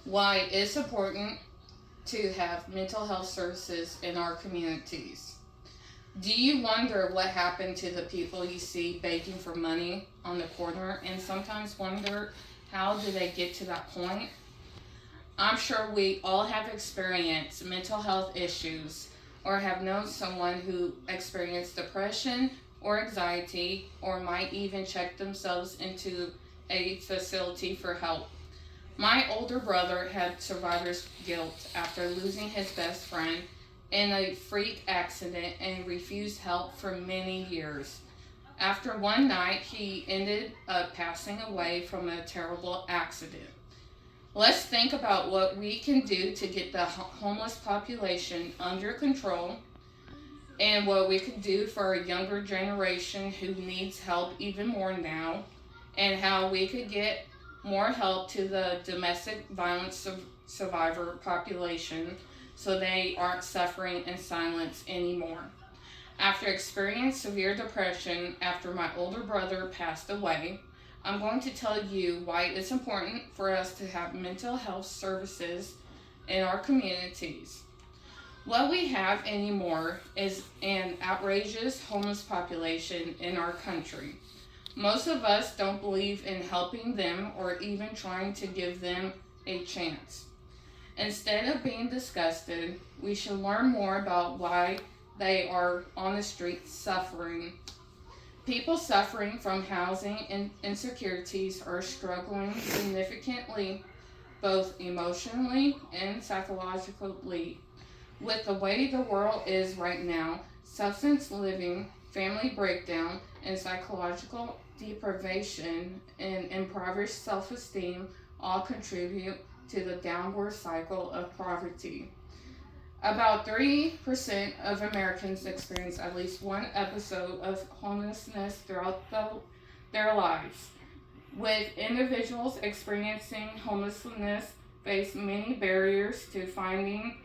Why it's important to have mental health services in our communities. Do you wonder what happened to the people you see begging for money on the corner and sometimes wonder how did they get to that point? I'm sure we all have experienced mental health issues or have known someone who experienced depression or anxiety or might even check themselves into a facility for help. My older brother had survivor's guilt after losing his best friend in a freak accident and refused help for many years. After one night, he ended up passing away from a terrible accident. Let's think about what we can do to get the homeless population under control and what we can do for a younger generation who needs help even more now, and how we could get more help to the domestic violence survivor population so they aren't suffering in silence anymore. After experiencing severe depression after my older brother passed away, I'm going to tell you why it's important for us to have mental health services in our communities. What we have anymore is an outrageous homeless population in our country. Most of us don't believe in helping them or even trying to give them a chance. Instead of being disgusted, we should learn more about why they are on the streets suffering. People suffering from housing insecurities are struggling significantly, both emotionally and psychologically. With the way the world is right now, substance living, family breakdown, and psychological deprivation and impoverished self esteem all contribute to the downward cycle of poverty. About 30% of Americans experience at least one episode of homelessness throughout their lives. With individuals experiencing homelessness face many barriers to finding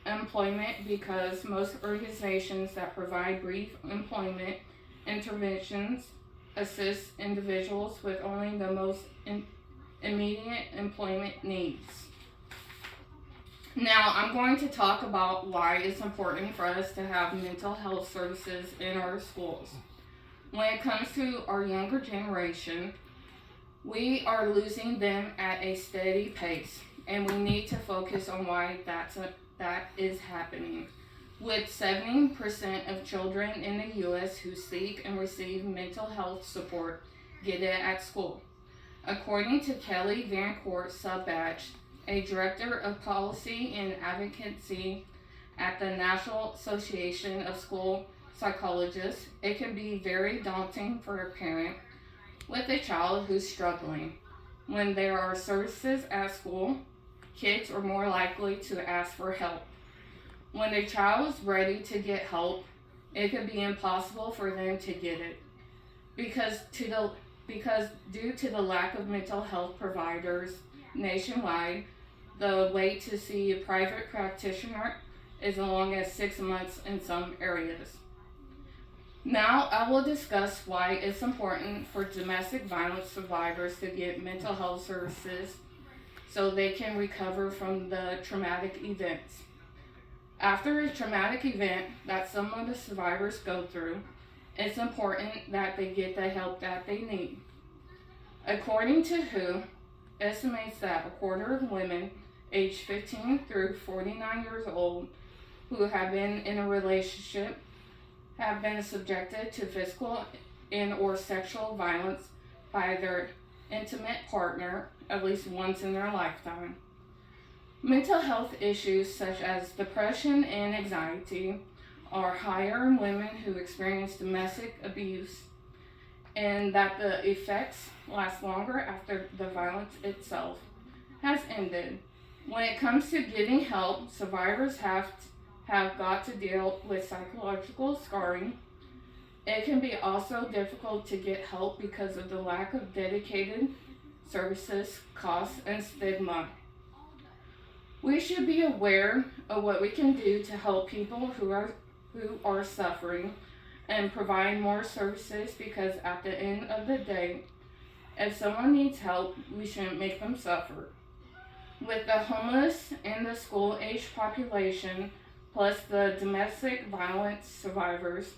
employment because most organizations that provide brief employment interventions assist individuals with only the most immediate employment needs. Now, I'm going to talk about why it's important for us to have mental health services in our schools. When it comes to our younger generation, we are losing them at a steady pace, and we need to focus on why that is happening. With 70% of children in the U.S. who seek and receive mental health support get it at school. According to Kelly Van Court Subbatch, a director of policy and advocacy at the National Association of School Psychologists, it can be very daunting for a parent with a child who's struggling. When there are services at school, kids are more likely to ask for help. When a child is ready to get help, it can be impossible for them to get it because due to the lack of mental health providers nationwide, the wait to see a private practitioner is as long as 6 months in some areas. Now, I will discuss why it's important for domestic violence survivors to get mental health services so they can recover from the traumatic events. After a traumatic event that some of the survivors go through, it's important that they get the help that they need. According to WHO, estimates that a quarter of women aged 15 through 49 years old who have been in a relationship have been subjected to physical and or sexual violence by their intimate partner at least once in their lifetime. Mental health issues such as depression and anxiety are higher in women who experience domestic abuse, and that the effects last longer after the violence itself has ended. When it comes to getting help, survivors have got to deal with psychological scarring. It can be also difficult to get help because of the lack of dedicated services, costs, and stigma. We should be aware of what we can do to help people who are suffering and provide more services, because at the end of the day, if someone needs help, we shouldn't make them suffer. With the homeless and the school age population, plus the domestic violence survivors,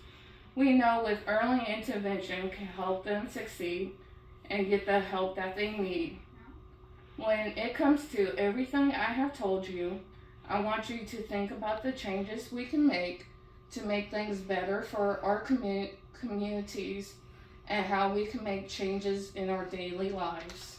we know with early intervention can help them succeed and get the help that they need. When it comes to everything I have told you, I want you to think about the changes we can make to make things better for our communities and how we can make changes in our daily lives.